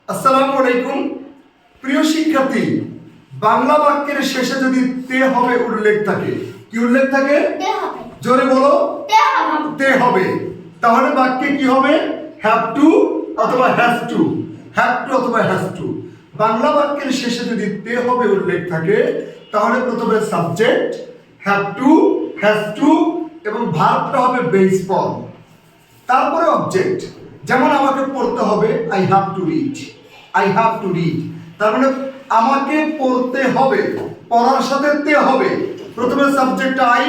আসসালামু আলাইকুম প্রিয় শিক্ষার্থী, বাংলা বাক্যের শেষে যদি তে হবে উল্লেখ থাকে, কি উল্লেখ থাকে? জোরে বলো। তে হবে। তাহলে বাক্যে কি হবে? হ্যাভ টু অথবা হ্যাজ টু, হ্যাভ টু অথবা হ্যাজ টু। বাংলা বাক্যের শেষে যদি তে হবে উল্লেখ থাকে তাহলে প্রথমে subject have to, has to এবং ভার্বটা হবে বেস ফর্ম, তারপরে অবজেক্ট। যেমন আমাকে পড়তে হবে I have to read, I have to read. তার মানে আমাকে পড়তে হবে, পড়ার সাথে তে হবে। প্রথমে সাবজেক্ট আই,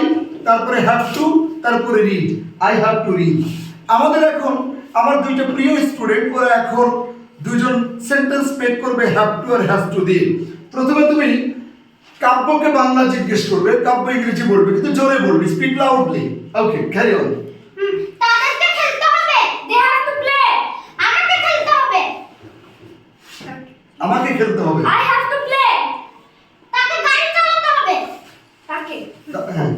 তারপরে হ্যাভ টু, তারপরে read, I have to read. আমাদের এখন আমার দুইটা প্রিয় স্টুডেন্ট, ওরা এখন দুজন সেন্টেন্স মেক করবে হ্যাভ টু আর হ্যাজ টু দিয়ে। প্রথমে তুমি কাব্যকে বাংলা জিজ্ঞেস করবে, কাব্য ইংরেজি বলবে, কিন্তু জোরে বলবে, speak loudly. Okay, carry on. তাদেরকে খেলতে হবে, দে হ্যাভ টু প্লে। আমাকে খেলতে হবে, আমাকে খেলতে হবে। I have to play. তাকে গাড়ি চালাতে হবে, তাকে হ্যাঁ,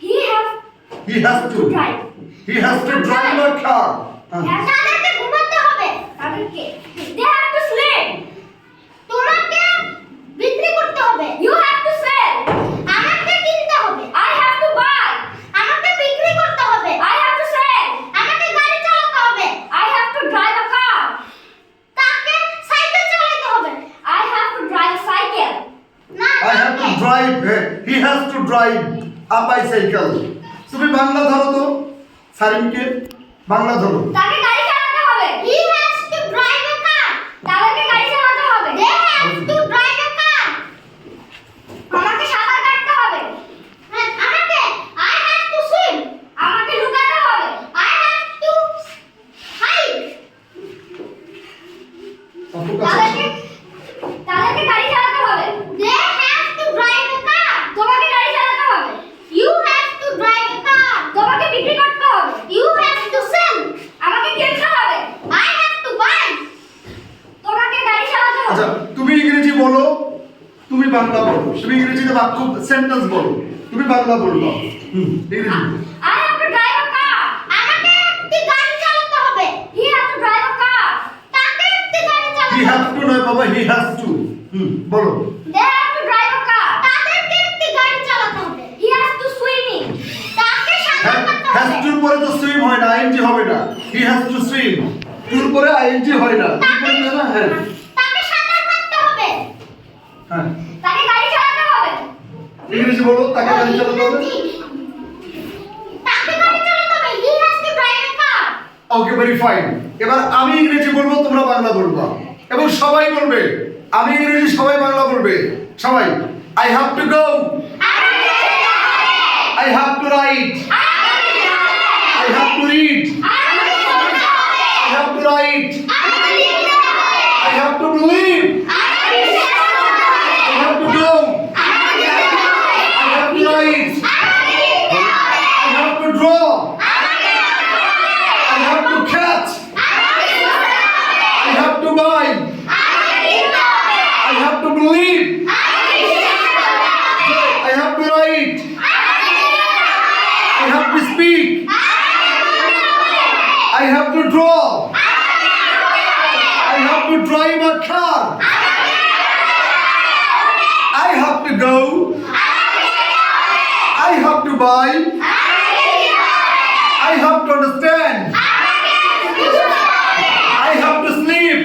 he have he has to drive. he has to drive a car. তাদেরকে ঘুমাতে হবে, তাদেরকে দে হ্যাভ টু স্লিপ। তোমাকে বিক্রি করতে হবে, ইউ হ্যাভ টু সেল। আমাকে কিনতে হবে, আই হ্যাভ টু বাই। আমাকে বিক্রি করতে হবে, আই হ্যাভ টু সেল। আমাকে গাড়ি চালাতে হবে, I have to drive a car. তাকে সাইকেল চালাতে হবে, I have to drive a cycle. না, I have to drive, he has to drive a bicycle. তুমি বাংলা ধরো তো, সারিমকে বাংলা ধরো। তাকে গাড়ি চালাতে হবে, he has to drive a car. তাদেরকে গাড়ি চালাতে হবে, they have to drive a car. আমাকে সাঁতার কাটতে হবে, আমাকে আই হ্যাভ টু সুইম। আমাকে লুকাতে হবে, আই হ্যাভ টু হাইড। তাদেরকে গাড়ি চালাতে হবে, they have to drive a car. তোমাকে গাড়ি চালাতে হবে, you have to drive a car. তোমাকে বিক্রি করতে হবে, ইউ হ্যাভ টু সেল। আমাকে কিনতে হবে, আই হ্যাভ টু বাই। তোমাকে গাড়ি চালাতে হবে। আচ্ছা, তুমি ইংরেজি বলো, তুমি বাংলা বলো। তুমি ইংরেজিতে বাক্য সেন্টেন্স বলো, তুমি বাংলা বলবা। ইংরেজি I have to drive a car. আমাকে একটি গাড়ি চালাতে হবে, he have to drive a car. তাকে একটি গাড়ি চালাতে he হবে, has to নয় বাবা, he has to। বলো। they have to drive a car. তাদেরকে একটি গাড়ি চালাতে হবে, he has to swimming. তাকে সাঁতার কাটতে হ্যাজ হবে, টুর পরে তো সুইম হয় না, আইএনজি হবে না। he has to swim, টুর পরে আইএনজি হয় না। কি বলবে না? হ্যাঁ তাকে সাঁতার কাটতে হবে, হ্যাঁ, তাকে গাড়ি চালাতে হবে। ইংরেজি বলো, তাকে গাড়ি চালাতে হবে। তাকে গাড়ি চালাতে হবে, he has to drive a car. Okay, very fine. এবার আমি ইংরেজি বলবো, তোমরা বাংলা বলবা এবং সবাই বলবে। আমি ইংরেজি, সবাই বাংলা বলবে। সবাই, I have to go, I have two right, I have to read, I have two right, I have to believe, I have to go, I have two right, I have two draw, I have to catch, I have to buy, I have to believe, I have to write, I have to speak, I have to draw, I have to drive a car, I have to go, I have to buy, I have to understand, I have to sleep.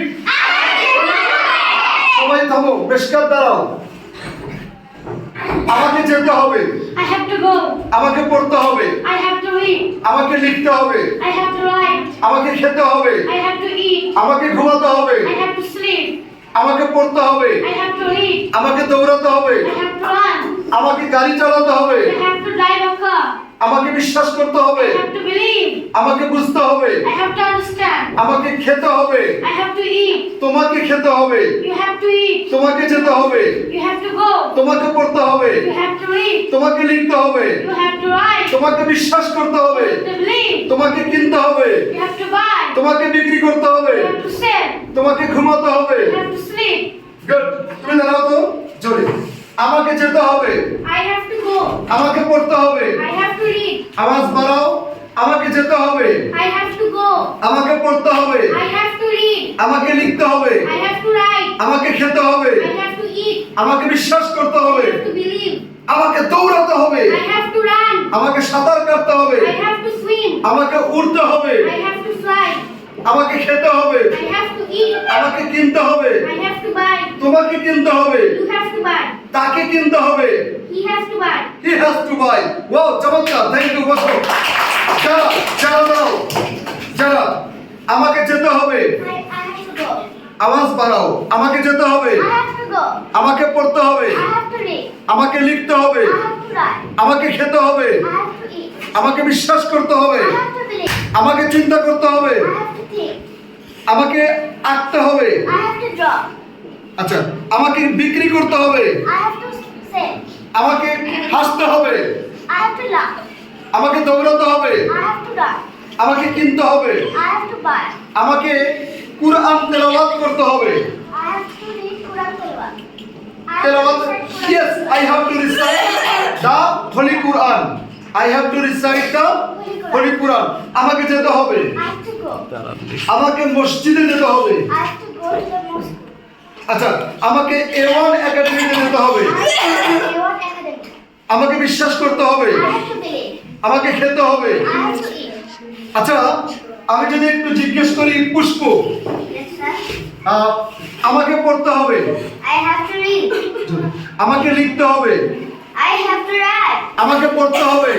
সবাই থামো, বেশকার দাঁড়াও। আমাকে যেতে হবে, I have to go, আমাকে পড়তে হবে, I have to read, আমাকে লিখতে হবে, I have to write, আমাকে খেতে হবে, I have to eat, আমাকে ঘুমাতে হবে, I have to sleep, আমাকে পড়তে হবে, I have to read, আমাকে দৌড়াতে হবে, I have to run, আমাকে গাড়ি চালাতে হবে, I have to drive a car, আমাকে বিশ্বাস করতে হবে, I have to believe, আমাকে বুঝতে হবে, I have to understand, আমাকে খেতে হবে, I have to eat, তোমাকে খেতে হবে, you have to eat, তোমাকে যেতে হবে, you have to go, তোমাকে পড়তে হবে, you have to read, তোমাকে লিখতে হবে, you have to write, তোমাকে বিশ্বাস করতে হবে, you have to believe, তোমাকে কিনতে হবে, you have to buy, তোমাকে বিক্রি করতে হবে, you have to sell, তোমাকে ঘুমাতে হবে। you have to sleep, good, তুমি দাঁড়াও তো জোরে। আমাকে যেতে হবে, I have to go, আমাকে পড়তে হবে, I have to read, আওয়াজ বাড়াও। আমাকে যেতে হবে, I have to go, আমাকে পড়তে হবে, I have to read, আমাকে লিখতে হবে, I have to write. আমাকে খেতে হবে, I have to eat. আমাকে বিশ্বাস করতে I হবে, have to believe. আমাকে দৌড়াতে হবে, I have to run. আমাকে সাঁতার কাটতে হবে, I have to swim. আমাকে উড়তে হবে, I have to fly. আমাকে খেতে হবে, I have to eat. আমাকে কিনতে হবে, I have to buy. তোমাকে কিনতে হবে, You have to buy. তাকে কিনতে হবে, He has to buy. He has to buy. Wow, চমৎকার, থ্যাংক ইউ। বসো। যারা যারা দাও, যারা আমাকে যেতে হবে, I have to go. আওয়াজ বাড়াও, আমাকে যেতে হবে, I have to go. আমাকে পড়তে হবে, I have to read. আমাকে লিখতে হবে, I have to write. আমাকে খেতে হবে, I have to eat. আমাকে বিশ্বাস করতে হবে, I have to believe. আমাকে চিন্তা করতে হবে, I have to think. আমাকে আঁকতে হবে, I have to draw. আচ্ছা, আমাকে বিক্রি করতে হবে, I have to sell. আমাকে হাসতে হবে, I have to laugh. আমাকে দৌড়াতে হবে, I have to run. আমাকে কিনতে হবে, I have to buy. আমাকে কুরআন তেলাওয়াত করতে হবে। I have to read Quran Tilawat. I তেলাওয়াত, have to recite Quran. yes, I have to recite the Holy Quran. I have to recite the Holy Quran. আমাকে যেতে হবে, I have to go. আমাকে মসজিদে যেতে হবে, I have to go to the mosque. আচ্ছা, আমাকে A1 একাডেমিতে যেতে হবে, I have to go to academy. আমাকে বিশ্বাস করতে হবে, I have to believe. আমাকে খেতে হবে। I have to eat. আচ্ছা, আমি যদি একটু জিজ্ঞেস করি পুষ্প, Yes, sir. আমাকে পড়তে হবে, I have to read. আমাকে লিখতে হবে, I have to write. আমাকে পড়তে হবে,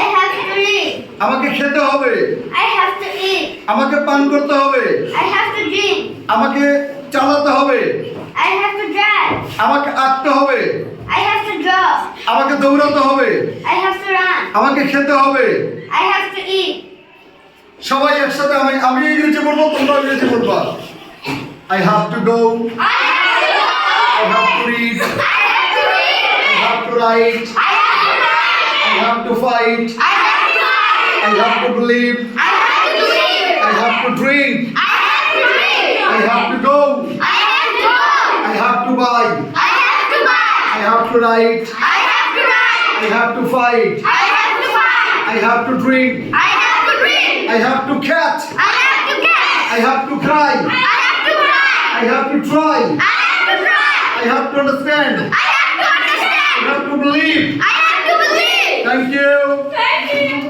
I have to read. আমাকে খেতে হবে, I have to eat. আমাকে পান করতে হবে, I have to drink. আমাকে চালাতে হবে, I have to drive. আমাকে আঁকতে হবে, I have to draw. আমাকে দৌড়াতে হবে, I have to run. আমাকে খেতে হবে। I have to eat. সবাই একসাথে আমি ইংরেজি বলবো, তোমরা ইংরেজি বলবা। I have to go, I have to go. I have to read, I have to read. I have to write, I have to write. I have to fight, I have to fight. I have to believe, I have to believe. I have to drink, I have to drink. I have to go, I have to go. I have to buy, I have to buy. I have to write, I have to write. I have to fight, I have to fight. I have to drink, I have to drink. I have to catch, I have to catch. I have to cry, I have to cry. I have to try, I have to try. I have to understand, I have to understand. I have to believe. I have to believe. Thank you. Thank you.